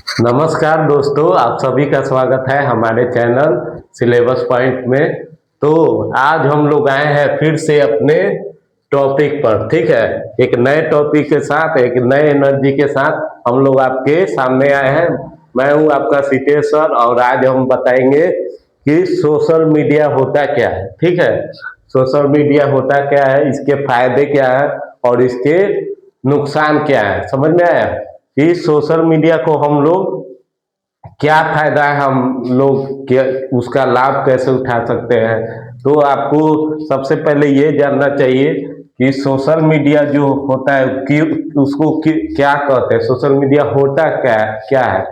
नमस्कार दोस्तों, आप सभी का स्वागत है हमारे चैनल सिलेबस पॉइंट में। तो आज हम लोग आए हैं फिर से अपने टॉपिक पर। ठीक है, एक नए टॉपिक के साथ, एक नए एनर्जी के साथ हम लोग आपके सामने आए हैं। मैं हूं आपका सीतेश सर और आज हम बताएंगे कि सोशल मीडिया होता क्या है। ठीक है, सोशल मीडिया होता क्या है, इसके फायदे क्या है और इसके नुकसान क्या है। समझ में आया कि सोशल मीडिया को हम लोग क्या फायदा है, हम लोग क्या उसका लाभ कैसे उठा सकते हैं। तो आपको सबसे पहले ये जानना चाहिए कि सोशल मीडिया जो होता है कि उसको क्या कहते हैं, सोशल मीडिया होता क्या है,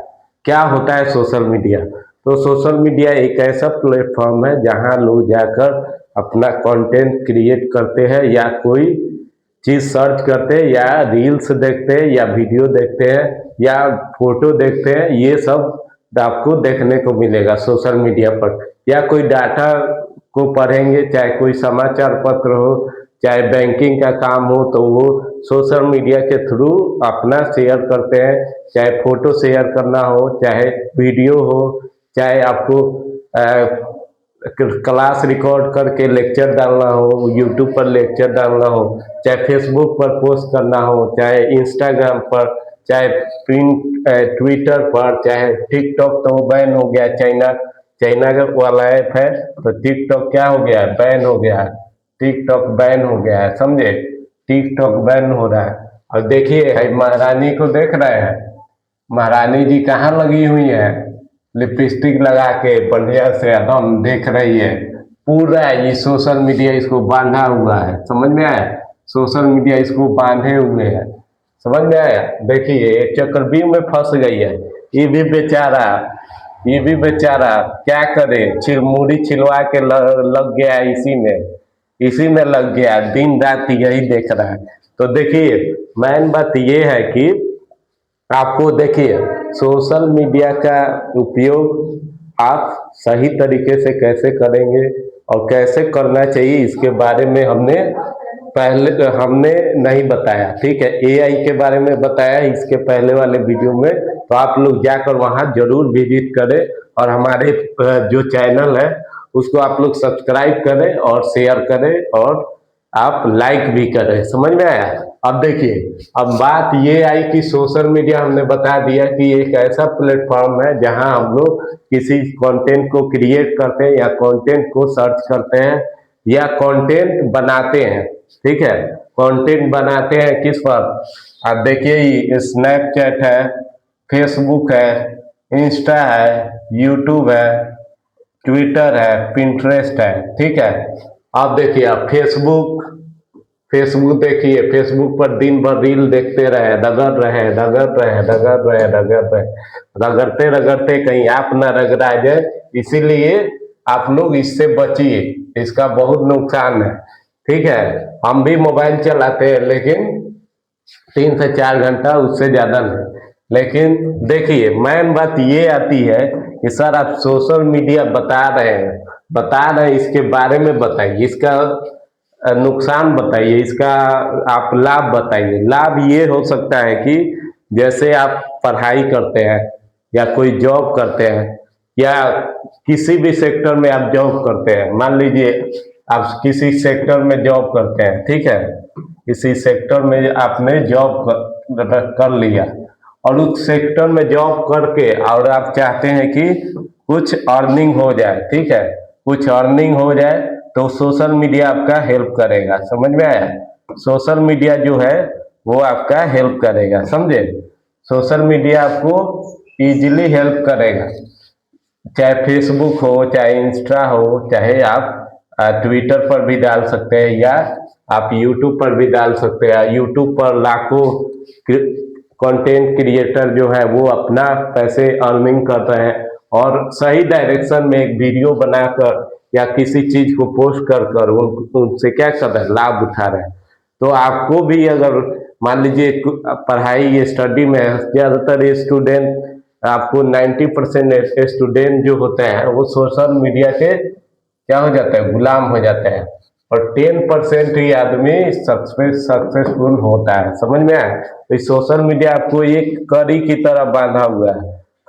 क्या होता है सोशल मीडिया। तो सोशल मीडिया एक ऐसा प्लेटफॉर्म है जहां लोग जाकर अपना कंटेंट क्रिएट करते हैं या कोई चीज सर्च करते हैं या रील्स देखते हैं या वीडियो देखते हैं या फोटो देखते हैं। ये सब आपको देखने को मिलेगा सोशल मीडिया पर। या कोई डाटा को पढ़ेंगे, चाहे कोई समाचार पत्र हो, चाहे बैंकिंग का काम हो, तो वो सोशल मीडिया के थ्रू अपना शेयर करते हैं। चाहे फोटो शेयर करना हो, चाहे वीडियो हो, चाहे आपको क्लास रिकॉर्ड करके लेक्चर डालना हो, यूट्यूब पर लेक्चर डालना हो, चाहे फेसबुक पर पोस्ट करना हो, चाहे इंस्टाग्राम पर, चाहे प्रिंट ट्विटर पर, चाहे टिकटॉक तो बैन हो गया, चाइना चाइना का वाला ऐप है तो टिकटॉक क्या हो गया है, बैन हो गया है। टिकटॉक बैन हो गया है, समझे। टिकटॉक बैन हो रहा है। और देखिए महारानी को देख रहे हैं, महारानी जी कहाँ लगी हुई है, लिपस्टिक लगा के बढ़िया से एकदम देख रही है। पूरा ये सोशल मीडिया इसको बांधा हुआ है, समझ में आया। सोशल मीडिया इसको बांधे हुए है, समझ में आया। देखिए चक्रव्यूह में फंस गई है। ये भी बेचारा, ये भी बेचारा क्या करे, चिरमुरी छिलवा के लग गया है इसी में लग गया, दिन रात यही देख रहा है। तो देखिए मेन बात ये है कि आपको देखिए सोशल मीडिया का उपयोग आप सही तरीके से कैसे करेंगे और कैसे करना चाहिए, इसके बारे में हमने नहीं बताया। ठीक है, एआई के बारे में बताया इसके पहले वाले वीडियो में, तो आप लोग जाकर वहां जरूर विजिट करें और हमारे जो चैनल है उसको आप लोग सब्सक्राइब करें और शेयर करें और आप लाइक भी करें। समझ में आया। अब देखिए, अब बात ये आई कि सोशल मीडिया हमने बता दिया कि एक ऐसा प्लेटफॉर्म है जहां हम लोग किसी कंटेंट को क्रिएट करते हैं या कंटेंट को सर्च करते हैं या कंटेंट बनाते हैं। ठीक है, कंटेंट बनाते हैं किस पर, आप देखिए स्नैपचैट है, फेसबुक है, इंस्टा है, यूट्यूब है, ट्विटर है, पिंटरेस्ट है। ठीक है, आप देखिए, आप फेसबुक फेसबुक देखिए, फेसबुक पर दिन भर रील देखते रहे, रगड़ते रगड़ते कहीं आप ना रगड़ा जाए, इसीलिए आप लोग इससे बचिए, इसका बहुत नुकसान है। ठीक है, हम भी मोबाइल चलाते हैं लेकिन 3 से 4 घंटा, उससे ज्यादा नहीं। लेकिन देखिए मेन बात ये आती है कि सर आप सोशल मीडिया बता रहे हैं, इसके बारे में बताइए, इसका नुकसान बताइए, इसका आप लाभ बताइए। लाभ ये हो सकता है कि जैसे आप पढ़ाई करते हैं या कोई जॉब करते हैं या किसी भी सेक्टर में आप जॉब करते हैं, मान लीजिए आप किसी सेक्टर में जॉब करते हैं। ठीक है, किसी सेक्टर में आपने जॉब कर लिया और उस सेक्टर में जॉब करके और आप चाहते हैं कि कुछ अर्निंग हो जाए। ठीक है, कुछ अर्निंग हो जाए तो सोशल मीडिया आपका हेल्प करेगा। समझ में आया, सोशल मीडिया जो है वो आपका हेल्प करेगा, समझे। सोशल मीडिया आपको इजीली हेल्प करेगा, चाहे फेसबुक हो, चाहे इंस्टा हो, चाहे आप ट्विटर पर भी डाल सकते हैं या आप यूट्यूब पर भी डाल सकते हैं। यूट्यूब पर लाखों कंटेंट क्रिएटर जो है वो अपना पैसे अर्निंग कर रहे हैं और सही डायरेक्शन में एक वीडियो बनाकर या किसी चीज को पोस्ट कर उनसे क्या कर रहे हैं, लाभ उठा रहे हैं। तो आपको भी अगर मान लीजिए पढ़ाई स्टडी में ज़्यादातर स्टूडेंट, आपको 90% स्टूडेंट जो होते हैं वो सोशल मीडिया के क्या हो जाते हैं, गुलाम हो जाते हैं और 10% ही आदमी सक्सेसफुल होता है। समझ में आया। तो सोशल मीडिया आपको एक कड़ी की तरह बांधा हुआ है,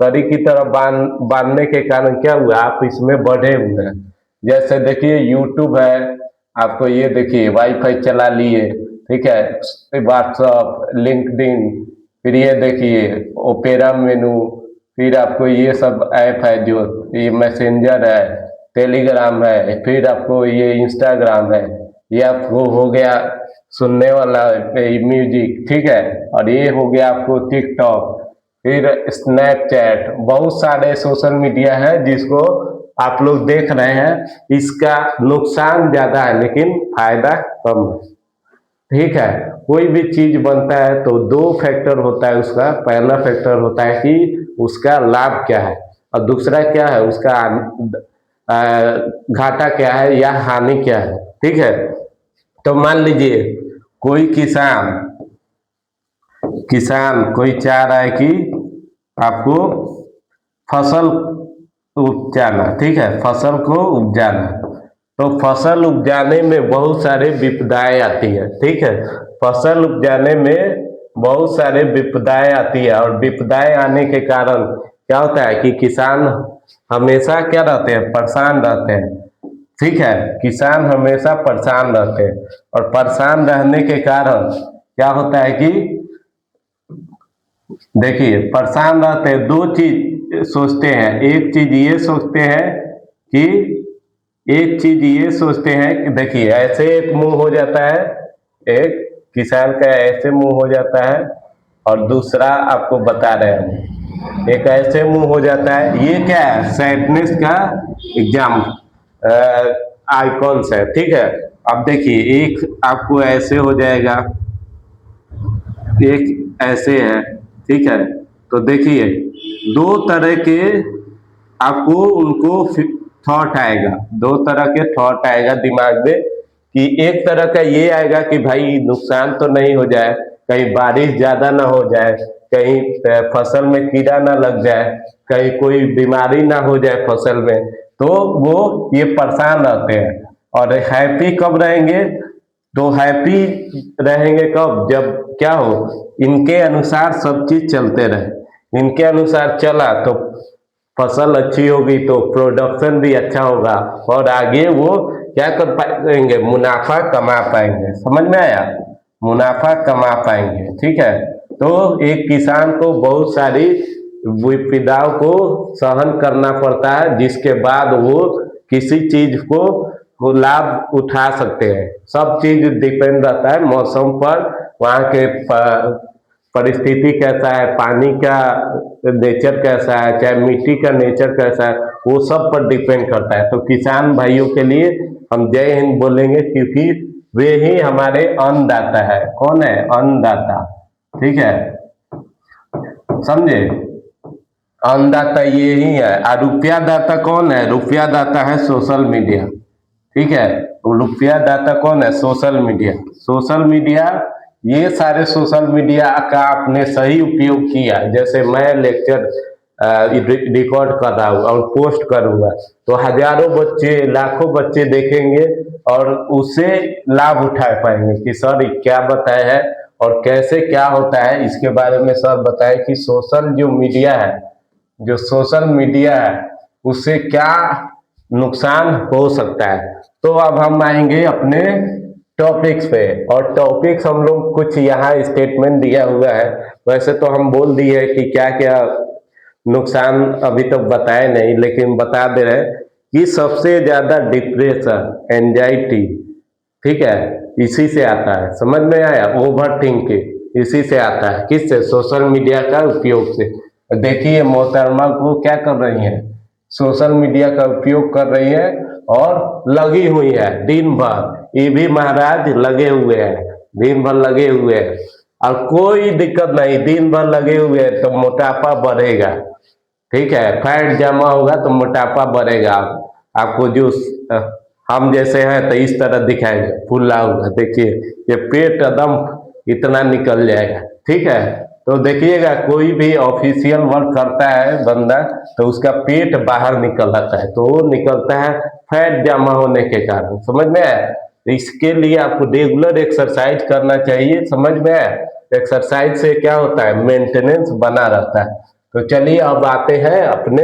कड़ी की तरह बांधने के कारण क्या हुआ, आप इसमें बढ़े हुए हैं। जैसे देखिए यूट्यूब है, आपको ये देखिए वाईफाई चला लिए, ठीक है, व्हाट्सअप, लिंक्डइन, फिर ये देखिए ओपेरा मेनू, फिर आपको ये सब ऐप है, जो ये मैसेंजर है, टेलीग्राम है, फिर आपको ये इंस्टाग्राम है, ये आपको हो गया सुनने वाला म्यूजिक, ठीक है, और ये हो गया आपको टिकटॉक, फिर स्नैपचैट, बहुत सारे सोशल मीडिया है जिसको आप लोग देख रहे हैं। इसका नुकसान ज्यादा है लेकिन फायदा कम है, ठीक है। कोई भी चीज बनता है तो दो फैक्टर होता है उसका। पहला फैक्टर होता है कि उसका लाभ क्या है, और दूसरा क्या है उसका घाटा क्या है या हानि क्या है, ठीक है। तो मान लीजिए कोई किसान किसान कोई चाह रहा है कि आपको फसल उपजाना, ठीक है, फसल को उपजाना, तो फसल उपजाने में बहुत सारे विपदाएं आती है, ठीक है। फसल उपजाने में बहुत सारे विपदाएं आती है, और विपदाएं आने के कारण क्या होता है कि किसान हमेशा क्या रहते हैं, परेशान रहते हैं, ठीक है। किसान हमेशा परेशान रहते हैं, और परेशान रहने के कारण क्या होता है कि देखिए परेशान रहते हैं, दो चीज सोचते हैं। एक चीज ये सोचते हैं कि देखिए ऐसे एक मुंह हो जाता है, एक किसान का ऐसे मुंह हो जाता है, और दूसरा आपको बता रहे हैं एक ऐसे मुंह हो जाता है। ये क्या है, सैडनेस का एग्जाम आइकॉन्स है, ठीक है। अब देखिए एक आपको ऐसे हो जाएगा, एक ऐसे है, ठीक है। तो देखिए दो तरह के आपको उनको थॉट आएगा, दो तरह के थॉट आएगा दिमाग में, कि एक तरह का ये आएगा कि भाई नुकसान तो नहीं हो जाए, कहीं बारिश ज्यादा ना हो जाए, कहीं फसल में कीड़ा ना लग जाए, कहीं कोई बीमारी ना हो जाए फसल में, तो वो ये परेशान रहते हैं। और हैप्पी कब रहेंगे, तो हैप्पी रहेंगे कब, जब क्या हो, इनके अनुसार सब चीज चलते रहे, इनके अनुसार चला तो फसल अच्छी होगी, तो प्रोडक्शन भी अच्छा होगा, और आगे वो क्या कर पाएंगे, मुनाफा कमा पाएंगे। समझ में आया, मुनाफा कमा पाएंगे, ठीक है। तो एक किसान को बहुत सारी विपदाओं को सहन करना पड़ता है, जिसके बाद वो किसी चीज को वो लाभ उठा सकते हैं। सब चीज डिपेंड रहता है मौसम पर, वहाँ के परिस्थिति कैसा है, पानी का नेचर कैसा है, चाहे मिट्टी का नेचर कैसा है, वो सब पर डिपेंड करता है। तो किसान भाइयों के लिए हम जय हिंद बोलेंगे, क्योंकि वे ही हमारे अन्नदाता है। कौन है, अन्नदाता, ठीक है, समझे। अन्नदाता ये ही है। और रुपया दाता कौन है, रुपया दाता है सोशल मीडिया, ठीक है। तो रुपया दाता कौन है, सोशल मीडिया। सोशल मीडिया, ये सारे सोशल मीडिया का आपने सही उपयोग किया, जैसे मैं लेक्चर रिकॉर्ड कर रहा हूँ और पोस्ट करूँगा, तो हजारों बच्चे, लाखों बच्चे देखेंगे और उससे लाभ उठा पाएंगे कि सर क्या बताया है और कैसे क्या होता है, इसके बारे में सर बताए कि सोशल जो मीडिया है, जो सोशल मीडिया है उससे क्या नुकसान हो सकता है। तो अब हम आएंगे अपने टॉपिक्स पे, और टॉपिक्स हम लोग कुछ यहाँ स्टेटमेंट दिया हुआ है। वैसे तो हम बोल दिए कि क्या क्या नुकसान अभी तक बताए नहीं, लेकिन बता दे रहे हैं कि सबसे ज्यादा डिप्रेशन, एंजाइटी, ठीक है, इसी से आता है। समझ में आया, ओवर थिंकिंग इसी से आता है, किससे, सोशल मीडिया का उपयोग से। देखिए मोहतरमा को क्या कर रही है, सोशल मीडिया का उपयोग कर रही है और लगी हुई है दिन भर। ये भी महाराज लगे हुए हैं, दिन भर लगे हुए हैं, और कोई दिक्कत नहीं, दिन भर लगे हुए हैं तो मोटापा बढ़ेगा, ठीक है, फैट जमा होगा तो मोटापा बढ़ेगा। आपको जो हम जैसे हैं तो इस तरह दिखाएंगे, फुला होगा, देखिए ये पेट एकदम इतना निकल जाएगा, ठीक है। तो देखिएगा कोई भी ऑफिशियल वर्क करता है बंदा, तो उसका पेट बाहर निकल आता है, तो वो निकलता है फैट जमा होने के कारण। समझ में आया, इसके लिए आपको रेगुलर एक्सरसाइज करना चाहिए। समझ में आया, एक्सरसाइज से क्या होता है, मेंटेनेंस बना रहता है। तो चलिए अब आते हैं अपने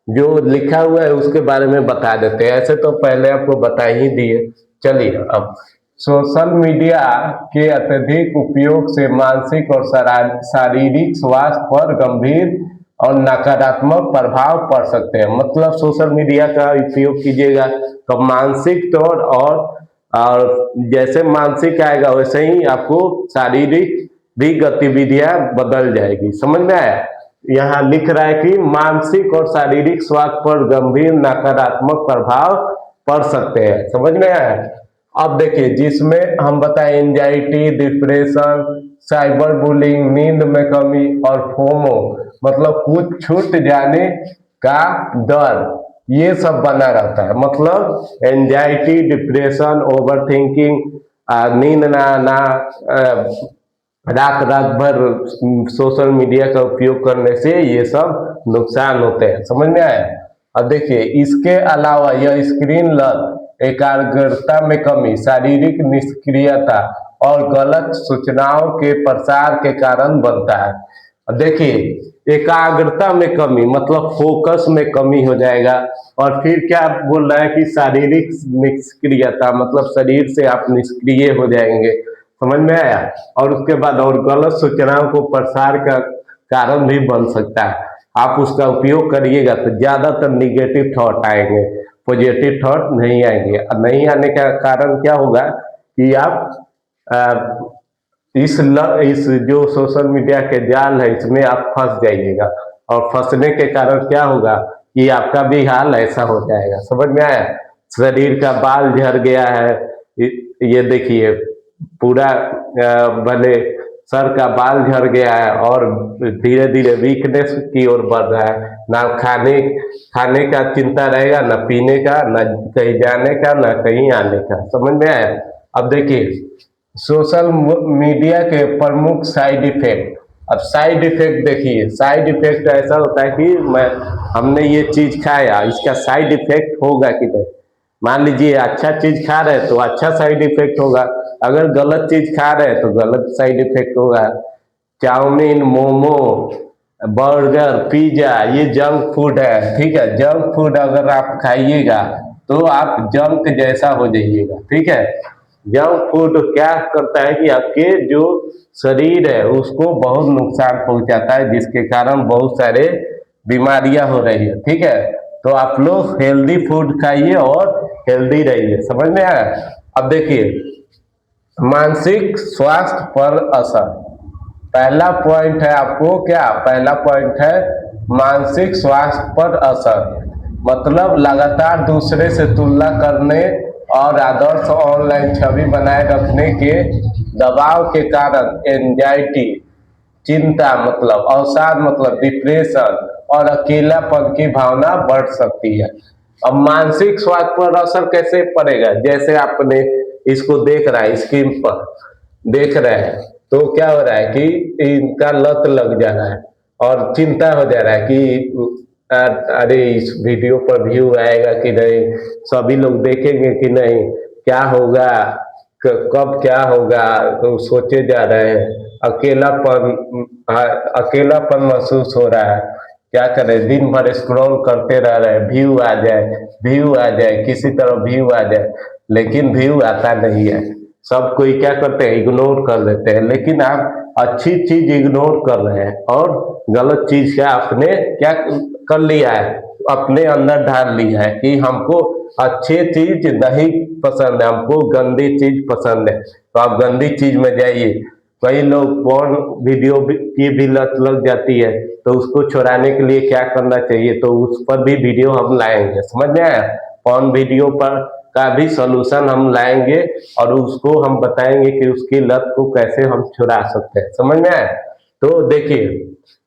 जो लिखा हुआ है उसके बारे में बता देते हैं। ऐसे तो पहले आपको बता ही दिए। चलिए अब सोशल मीडिया के अत्यधिक उपयोग से मानसिक और शारीरिक स्वास्थ्य पर गंभीर और नकारात्मक प्रभाव पड़ सकते हैं। मतलब सोशल मीडिया का उपयोग कीजिएगा तो मानसिक तौर और जैसे मानसिक आएगा वैसे ही आपको शारीरिक भी गतिविधियां बदल जाएगी। समझ में आया? यहाँ लिख रहा है कि मानसिक और शारीरिक स्वास्थ्य पर गंभीर नकारात्मक प्रभाव पड़ सकते हैं। समझ में आया? अब देखिए जिसमें हम बताएं एंजाइटी, डिप्रेशन, साइबर बुलिंग, नींद में कमी और फोमो मतलब कुछ छूट जाने का डर, ये सब बना रहता है। मतलब एंजाइटी, डिप्रेशन, ओवर थिंकिंग, नींद ना आना, रात रात भर सोशल मीडिया का उपयोग करने से ये सब नुकसान होते हैं। समझ में आया? अब देखिए इसके अलावा यह स्क्रीन लत, एकाग्रता में कमी, शारीरिक निष्क्रियता और गलत सूचनाओं के प्रसार के कारण बनता है। अब देखिए एकाग्रता में कमी मतलब फोकस में कमी हो जाएगा। और फिर क्या बोल रहा है कि शारीरिक निष्क्रियता मतलब शरीर से आप निष्क्रिय हो जाएंगे। समझ में आया? और उसके बाद और गलत सूचनाओं को प्रसार का कारण भी बन सकता है। आप उसका उपयोग करिएगा तो ज्यादातर निगेटिव थॉट आएंगे, पॉजिटिव थॉट नहीं आएंगे। नहीं आने का कारण क्या होगा कि आप इस जो सोशल मीडिया के जाल है इसमें आप फंस जाइएगा। और फंसने के कारण क्या होगा कि आपका भी हाल ऐसा हो जाएगा। समझ में आया? शरीर का बाल झड़ गया है, ये देखिए पूरा भले सर का बाल झड़ गया है और धीरे धीरे वीकनेस की ओर बढ़ रहा है। ना खाने का चिंता रहेगा, ना पीने का, ना कहीं जाने का, ना कहीं आने का। समझ में आया? अब देखिए सोशल मीडिया के प्रमुख साइड इफेक्ट। अब साइड इफेक्ट देखिए, साइड इफेक्ट ऐसा होता है कि हमने ये चीज खाया, इसका साइड इफेक्ट होगा कि नहीं। मान लीजिए अच्छा चीज खा रहे हैं तो अच्छा साइड इफेक्ट होगा, अगर गलत चीज खा रहे हैं तो गलत साइड इफेक्ट होगा। चाउमीन, मोमो, बर्गर, पिज्जा ये जंक फूड है। ठीक है, जंक फूड अगर आप खाइएगा तो आप जंक जैसा हो जाइएगा। ठीक है, जंक फूड क्या करता है कि आपके जो शरीर है उसको बहुत नुकसान पहुंचाता है, जिसके कारण बहुत सारे बीमारियां हो रही है। ठीक है, तो आप लोग हेल्दी फूड खाइए और हेल्दी रहिए। समझ में आया? अब देखिए मानसिक स्वास्थ्य पर असर। पहला पॉइंट है आपको क्या, पहला पॉइंट है मानसिक स्वास्थ्य पर असर। मतलब लगातार दूसरे से तुलना करने और आदर्श ऑनलाइन छवि बनाए रखने के दबाव के कारण एंजाइटी, चिंता मतलब अवसाद मतलब डिप्रेशन और अकेलापन की भावना बढ़ सकती है। अब मानसिक स्वास्थ्य पर असर कैसे पड़ेगा? जैसे आपने इसको देख रहा है, स्क्रीन पर देख रहे हैं तो क्या हो रहा है कि इनका लत लग जा रहा है और चिंता हो जा रहा है कि अरे इस वीडियो पर व्यू आएगा कि नहीं, सभी लोग देखेंगे कि नहीं, क्या होगा, कब क्या होगा, तो सोचे जा रहे हैं। अकेलापन महसूस हो रहा है। क्या करें, दिन भर स्क्रॉल करते रह रहे हैं, व्यू आ जाए, व्यू आ जाए, किसी तरह व्यू आ जाए, लेकिन व्यू आता नहीं है। सब कोई क्या करते हैं, इग्नोर कर देते हैं। लेकिन आप अच्छी चीज इग्नोर कर रहे हैं और गलत चीज का आपने क्या कर लिया है, अपने अंदर डाल लिया है कि हमको अच्छी चीज नहीं पसंद है, हमको गंदी चीज पसंद है। तो आप गंदी चीज में जाइए। कई लोग पोर्न वीडियो की भी लत लग जाती है, तो उसको छुड़ाने के लिए क्या करना चाहिए, तो उस पर भी वीडियो हम लाएंगे। समझ में आया? पोर्न वीडियो पर का भी सॉल्यूशन हम लाएंगे और उसको हम बताएंगे कि उसकी लत को कैसे हम छुड़ा सकते हैं। समझ में आया? तो देखिए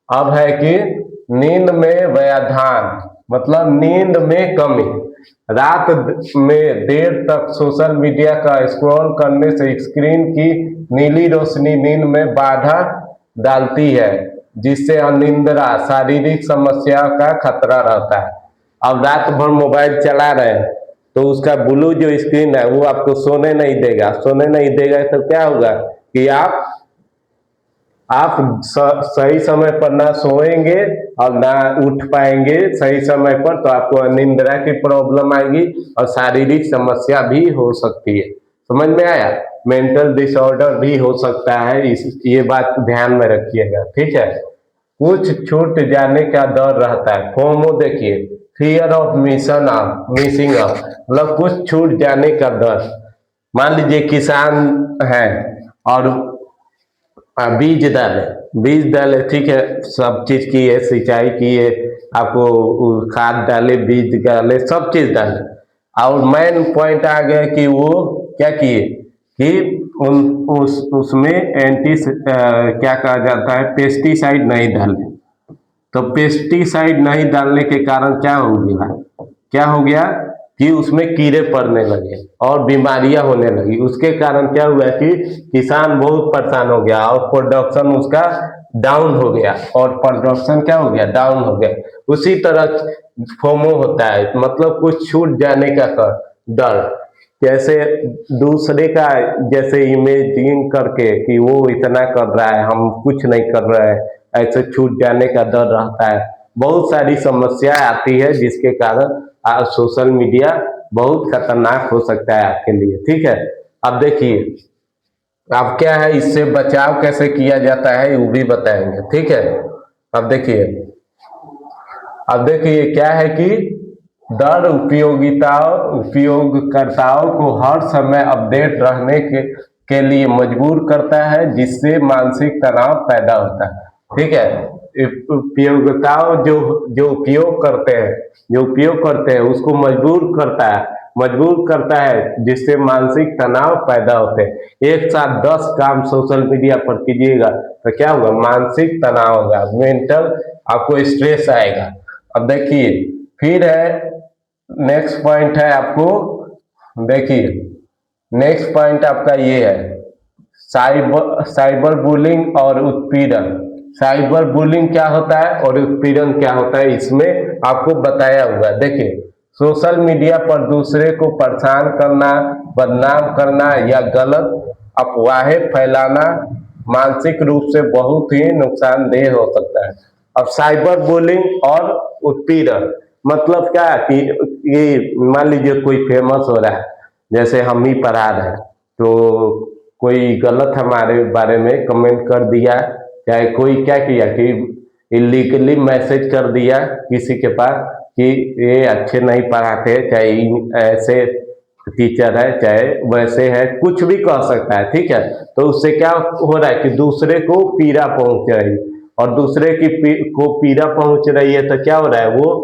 अब है कि नींद में व्यवधान मतलब नींद में कमी। रात में देर तक सोशल मीडिया का स्क्रॉल करने से स्क्रीन की नीली रोशनी नींद में बाधा डालती है, जिससे अनिद्रा, शारीरिक समस्या का खतरा रहता है। अब रात भर मोबाइल चला रहे हैं तो उसका ब्लू जो स्क्रीन है वो आपको सोने नहीं देगा। सोने नहीं देगा तो क्या होगा कि आप आप सही समय पर ना सोएंगे और ना उठ पाएंगे सही समय पर, तो आपको अनिद्रा की प्रॉब्लम आएगी और शारीरिक समस्या भी हो सकती है। समझ में आया? मेंटल डिसऑर्डर भी हो सकता है, इस ये बात ध्यान में रखिएगा, ठीक है। कुछ छूट जाने का डर रहता है, फोमो देखिए, फियर ऑफ मिसिंग आउट, मतलब कुछ छूट जाने का डर। मान लीजिए किसान है और बीज डाले, ठीक है, सब चीज की है, सिंचाई की है, आपको खाद डाले, बीज डाले, सब चीज डाले, और मेन पॉइंट आ गया कि वो क्या किए कि उन उसमें क्या कहा जाता है, पेस्टिसाइड नहीं डाले। तो पेस्टिसाइड नहीं डालने के कारण क्या हो गया कि उसमें कीड़े पड़ने लगे और बीमारियां होने लगी। उसके कारण क्या हुआ कि किसान बहुत परेशान हो गया और प्रोडक्शन उसका डाउन हो गया, और प्रोडक्शन क्या हो गया, डाउन हो गया। उसी तरह फोमो होता है, मतलब कुछ छूट जाने का डर, जैसे दूसरे का, जैसे इमेजिंग करके कि वो इतना कर रहा है, हम कुछ नहीं कर रहे हैं, ऐसे छूट जाने का डर रहता है। बहुत सारी समस्याएं आती है जिसके कारण सोशल मीडिया बहुत खतरनाक हो सकता है आपके लिए, ठीक है। अब देखिए, अब क्या है, इससे बचाव कैसे किया जाता है वो भी बताएंगे, ठीक है। अब देखिए अब देखिए क्या है कि डर उपयोगकर्ताओं को हर समय अपडेट रहने के लिए मजबूर करता है, जिससे मानसिक तनाव पैदा होता है, ठीक है। उपयोगिताओं जो उपयोग करते हैं उसको मजबूर करता है जिससे मानसिक तनाव पैदा होते हैं। एक साथ 10 काम सोशल मीडिया पर कीजिएगा तो क्या होगा, मानसिक तनाव होगा, मेंटल आपको स्ट्रेस आएगा। अब देखिए, फिर है नेक्स्ट पॉइंट है आपको, देखिए नेक्स्ट पॉइंट आपका ये है, साइबर बुलिंग और उत्पीड़न। साइबर बुलिंग क्या होता है और उत्पीड़न क्या होता है, इसमें आपको बताया हुआ है। देखिए, सोशल मीडिया पर दूसरे को परेशान करना, बदनाम करना या गलत अफवाहें फैलाना मानसिक रूप से बहुत ही नुकसानदेह हो सकता है। अब साइबर बुलिंग और उत्पीड़न मतलब क्या है कि ये मान लीजिए कोई फेमस हो रहा है, जैसे हम ही पढ़ा रहे हैं, तो कोई गलत हमारे बारे में कमेंट कर दिया, चाहे कोई क्या किया कि इलीगली मैसेज कर दिया किसी के पास कि ये अच्छे नहीं पढ़ाते, चाहे ऐसे टीचर है, चाहे वैसे है, कुछ भी कह सकता है, ठीक है। तो उससे क्या हो रहा है कि दूसरे को पीड़ा पहुंच रही है, और दूसरे को पीड़ा पहुंच रही है तो क्या हो रहा है, वो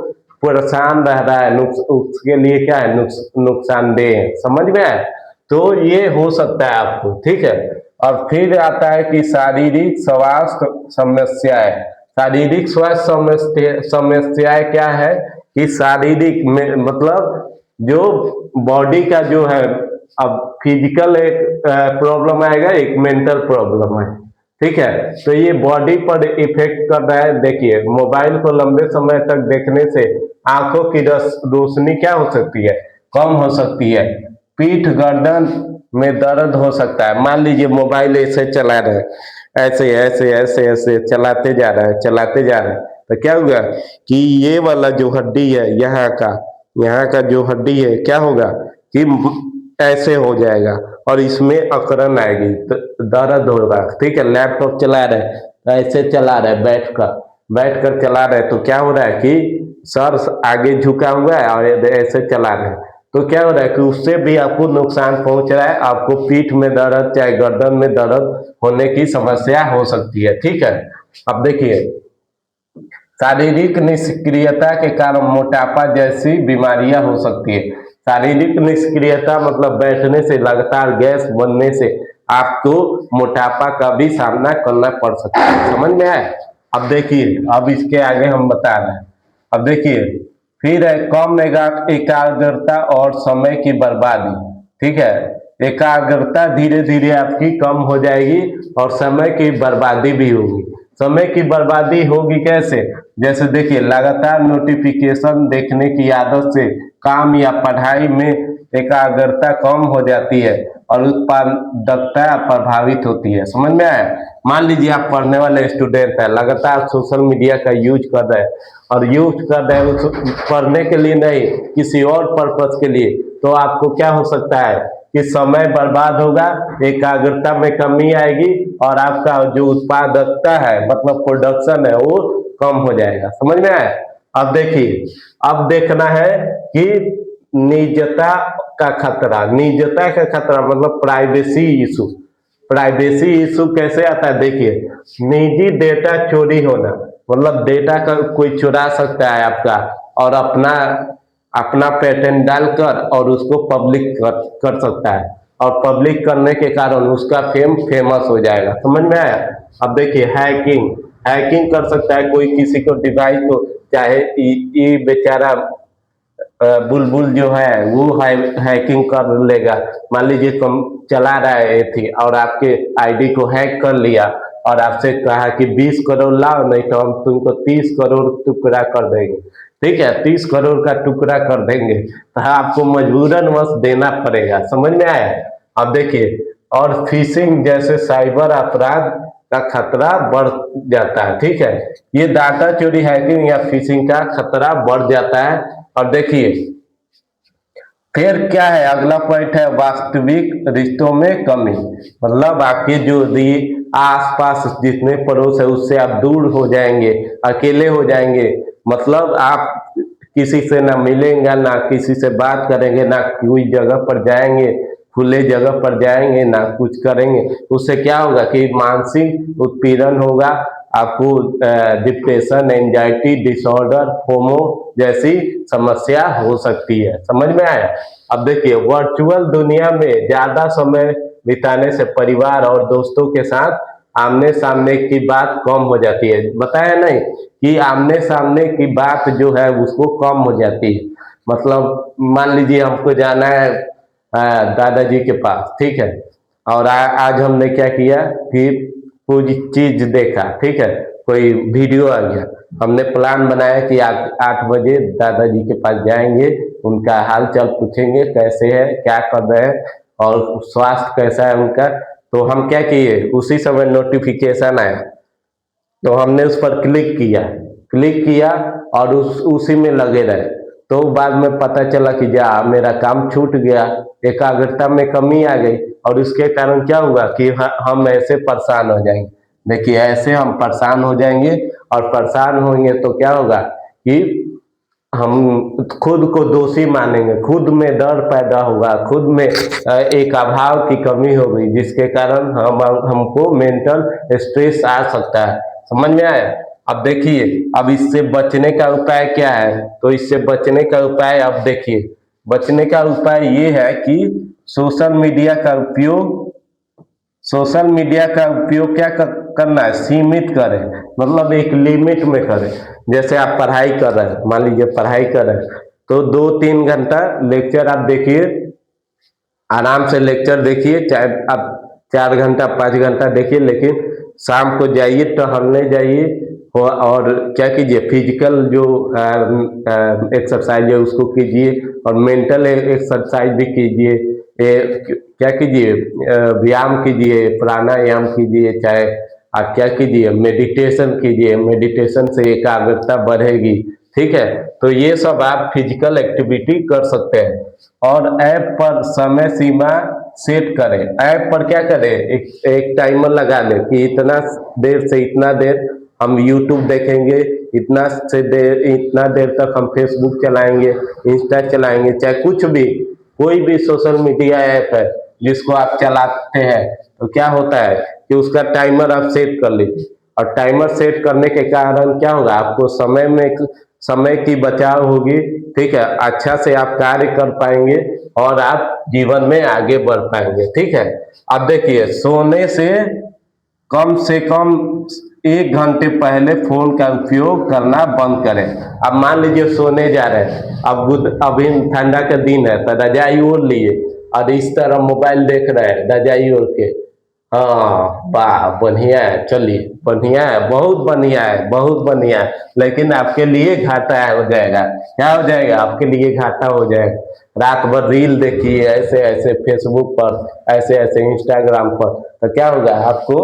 परेशान रह रहा है, उसके लिए क्या है, नुकसानदेह है। समझ में आया? तो ये हो सकता है आपको, ठीक है। और फिर आता है कि शारीरिक स्वास्थ्य समस्याएं। शारीरिक स्वास्थ्य समस्याएं क्या है कि शारीरिक में मतलब जो बॉडी का जो है, अब फिजिकल एक प्रॉब्लम आएगा, एक मेंटल प्रॉब्लम है, ठीक है। तो ये बॉडी पर इफेक्ट कर रहा है। देखिए, मोबाइल को लंबे समय तक देखने से आंखों की रोशनी क्या हो सकती है, कम हो सकती है। पीठ गर्दन में दर्द हो सकता है। मान लीजिए मोबाइल ऐसे चला रहे हैं, ऐसे ऐसे ऐसे ऐसे चलाते जा रहे हैं, तो क्या होगा कि ये वाला जो हड्डी है, यहाँ का जो हड्डी है, क्या होगा कि ऐसे हो जाएगा और इसमें अकड़न आएगी, तो दर्द होगा, ठीक है। लैपटॉप चला रहे हैं, ऐसे चला रहे हैं, बैठ कर चला रहे हैं, तो क्या हो रहा है कि सर आगे झुका हुआ है और ऐसे चला रहे हैं, तो क्या हो रहा है कि उससे भी आपको नुकसान पहुंच रहा है। आपको पीठ में दर्द, चाहे गर्दन में दर्द होने की समस्या हो सकती है, ठीक है। अब देखिए, शारीरिक निष्क्रियता के कारण मोटापा जैसी बीमारियां हो सकती है। शारीरिक निष्क्रियता मतलब बैठने से, लगातार गैस बनने से आपको मोटापा का भी सामना करना पड़ सकता है। समझ में आया? अब देखिए, अब इसके आगे हम बता रहे हैं। अब देखिए, फिर है कम एकाग्रता और समय की बर्बादी, ठीक है। एकाग्रता धीरे धीरे आपकी कम हो जाएगी और समय की बर्बादी भी होगी। समय की बर्बादी होगी कैसे, जैसे देखिए, लगातार नोटिफिकेशन देखने की आदत से काम या पढ़ाई में एकाग्रता कम हो जाती है और उत्पादकता प्रभावित होती है। समझ में आया? मान लीजिए आप पढ़ने वाले स्टूडेंट है, लगातार सोशल मीडिया का यूज कर रहे हैं और यूज कर रहे हैं उस पढ़ने के लिए नहीं, किसी और पर्पज के लिए, तो आपको क्या हो सकता है कि समय बर्बाद होगा, एकाग्रता में कमी आएगी और आपका जो उत्पादकता है मतलब प्रोडक्शन है वो कम हो जाएगा। समझ में आया? अब देखिए, अब देखना है कि निजता का खतरा। निजता का खतरा मतलब प्राइवेसी इशू। प्राइवेसी इशू कैसे आता है? देखिए, निजी डेटा चोरी होना मतलब डेटा का कोई चुरा सकता है आपका और अपना अपना पेटेंट डालकर और उसको पब्लिक कर सकता है और पब्लिक करने के कारण उसका फेमस हो जाएगा। समझ में आया? अब देखिए, हैकिंग हैकिंग कर सकता है कोई किसी को डिवाइस को, चाहे ये बेचारा बुलबुल जो है वो हैकिंग कर लेगा। मान लीजिए कम चला रहा है थी और आपके आईडी को हैक कर लिया और आपसे कहा कि 20 करोड़ लाओ नहीं तो हम तुमको 30 करोड़ टुकड़ा कर देंगे। ठीक है, 30 करोड़ का टुकड़ा कर देंगे तो आपको मजबूरन बस देना पड़ेगा। समझ में आया? अब देखिए, और फिशिंग जैसे साइबर अपराध का खतरा बढ़ जाता है। ठीक है, ये डाटा चोरी, हैकिंग या फिशिंग का खतरा बढ़ जाता है। और देखिए फिर क्या है, अगला पॉइंट है वास्तविक रिश्तों में कमी। मतलब आपके जो आसपास जितने पड़ोस है उससे आप दूर हो जाएंगे, अकेले हो जाएंगे। मतलब आप किसी से ना मिलेंगे, ना किसी से बात करेंगे, ना कोई जगह पर जाएंगे, खुले जगह पर जाएंगे, ना कुछ करेंगे। उससे क्या होगा कि मानसिक उत्पीड़न होगा, आपको डिप्रेशन, एंजाइटी डिसऑर्डर, फोमो जैसी समस्या हो सकती है। समझ में आया? अब देखिए, वर्चुअल दुनिया में ज्यादा समय बिताने से परिवार और दोस्तों के साथ आमने सामने की बात कम हो जाती है। बताया नहीं कि आमने सामने की बात जो है उसको कम हो जाती है। मतलब मान लीजिए हमको जाना है दादाजी के पास, ठीक है, और आज हमने क्या किया कि कोई चीज देखा, ठीक है, कोई वीडियो आ गया, हमने प्लान बनाया कि 8 बजे दादाजी के पास जाएंगे, उनका हाल चाल पूछेंगे कैसे है, क्या कर रहे हैं और स्वास्थ्य कैसा है उनका। तो हम क्या किए, उसी समय नोटिफिकेशन आया तो हमने उस पर क्लिक किया और उसी में लगे रहे। तो बाद में पता चला कि जा मेरा काम छूट गया, एकाग्रता में कमी आ गई और उसके कारण क्या हुआ कि हम ऐसे परेशान हो जाएंगे। देखिए, ऐसे हम परेशान हो जाएंगे और परेशान होंगे तो क्या होगा कि हम खुद को दोषी मानेंगे, खुद में डर पैदा होगा, खुद में एक अभाव की कमी होगी जिसके कारण हमको मेंटल स्ट्रेस आ सकता है। समझ में आया? अब देखिए, अब इससे बचने का उपाय क्या है? तो इससे बचने का उपाय, अब देखिए, बचने का उपाय ये है कि सोशल मीडिया का उपयोग सोशल मीडिया का उपयोग क्या करना है, सीमित करें, मतलब एक लिमिट में करें। जैसे आप पढ़ाई कर रहे हैं, मान लीजिए पढ़ाई कर रहे हैं तो 2-3 घंटा लेक्चर आप देखिए, आराम से लेक्चर देखिए, चाहे आप 4 घंटा 5 घंटा देखिए, लेकिन शाम को जाइए, टहलने जाइए और क्या कीजिए, फिजिकल जो एक्सरसाइज है उसको कीजिए और मेंटल एक्सरसाइज भी कीजिए। क्या कीजिए, व्यायाम कीजिए, प्राणायाम कीजिए, चाहे आप क्या कीजिए, मेडिटेशन कीजिए, मेडिटेशन से एकाग्रता बढ़ेगी। ठीक है, तो ये सब आप फिजिकल एक्टिविटी कर सकते हैं। और ऐप पर समय सीमा सेट करें। ऐप पर क्या करें, एक टाइमर लगा लें कि इतना देर से इतना देर हम यूट्यूब देखेंगे, इतना देर तक हम फेसबुक चलाएंगे, इंस्टा चलाएंगे, चाहे कुछ भी, कोई भी सोशल मीडिया ऐप है जिसको आप चलाते हैं तो क्या होता है कि उसका टाइमर आप सेट कर लीजिए। और टाइमर सेट करने के कारण क्या होगा, आपको समय की बचाव होगी। ठीक है, अच्छा से आप कार्य कर पाएंगे और आप जीवन में आगे बढ़ पाएंगे। ठीक है, अब देखिए, सोने से कम 1 घंटे पहले फोन का उपयोग करना बंद करें। अब मान लीजिए सोने जा रहे हैं, अब अभी ठंडा का दिन है तो रजाई ओढ़ लिए और इस तरह मोबाइल देख रहे हैं रजाई ओढ़ के, हाँ वाह बढ़िया है, चलिए बढ़िया है, बहुत बढ़िया है, बहुत बढ़िया है। लेकिन आपके लिए घाटा हो जाएगा। क्या हो जाएगा? आपके लिए घाटा हो जाएगा। रात भर रील देखिए ऐसे ऐसे फेसबुक पर, ऐसे ऐसे इंस्टाग्राम पर, तो क्या होगा? आपको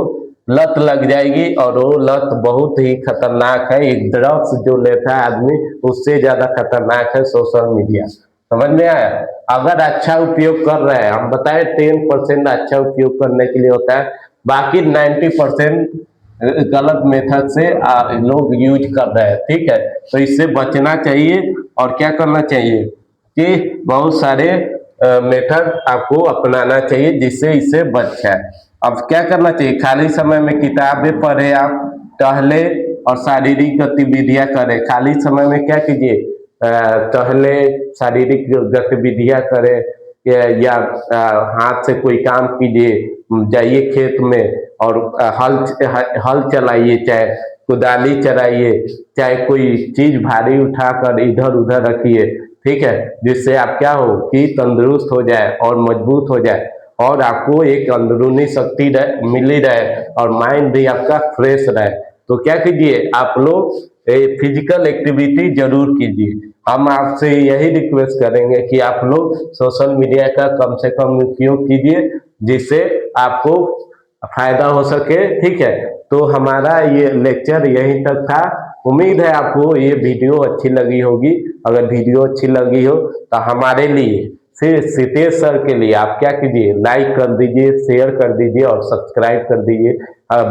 लत लग जाएगी, और वो लत बहुत ही खतरनाक है। एक ड्रग्स जो लेता है आदमी, उससे ज्यादा खतरनाक है सोशल मीडिया। समझ में आया? अगर अच्छा उपयोग कर रहे हैं, हम बताए 10% अच्छा उपयोग करने के लिए होता है, बाकी 90% गलत मेथड से लोग यूज कर रहे हैं। ठीक है, तो इससे बचना चाहिए। और क्या करना चाहिए कि बहुत सारे मेथड आपको अपनाना चाहिए जिससे इससे बच जाए। अब क्या करना चाहिए? खाली समय में किताबें पढ़े, आप टहले और शारीरिक गतिविधियां करें। खाली समय में क्या कीजिए? टहले, शारीरिक गतिविधियां करें, या हाथ से कोई काम कीजिए, जाइए खेत में और हल चलाइए, चाहे कुदाली चलाइए, चाहे कोई चीज भारी उठाकर इधर उधर रखिए। ठीक है, जिससे आप क्या हो कि तंदुरुस्त हो जाए और मजबूत हो जाए, और आपको एक अंदरूनी शक्ति मिली रहे, और माइंड भी आपका फ्रेश रहे। तो क्या कीजिए आप लोग? फिजिकल एक्टिविटी जरूर कीजिए। हम आपसे यही रिक्वेस्ट करेंगे कि आप लोग सोशल मीडिया का कम से कम उपयोग कीजिए, जिससे आपको फायदा हो सके। ठीक है, तो हमारा ये लेक्चर यहीं तक था। उम्मीद है आपको ये वीडियो अच्छी लगी होगी। अगर वीडियो अच्छी लगी हो तो हमारे लिए, फिर सितेश सर के लिए आप क्या कीजिए? लाइक कर दीजिए, शेयर कर दीजिए और सब्सक्राइब कर दीजिए।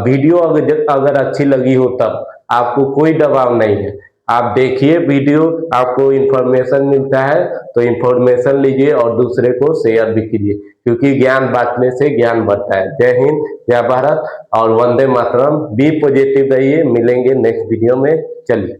वीडियो अगर अच्छी लगी हो तब आपको कोई दबाव नहीं है, आप देखिए वीडियो, आपको इंफॉर्मेशन मिलता है तो इंफॉर्मेशन लीजिए और दूसरे को शेयर भी कीजिए, क्योंकि ज्ञान बांटने से ज्ञान बढ़ता है। जय हिंद, जय भारत और वंदे मातरम। बी पॉजिटिव रहिए। मिलेंगे नेक्स्ट वीडियो में। चलिए।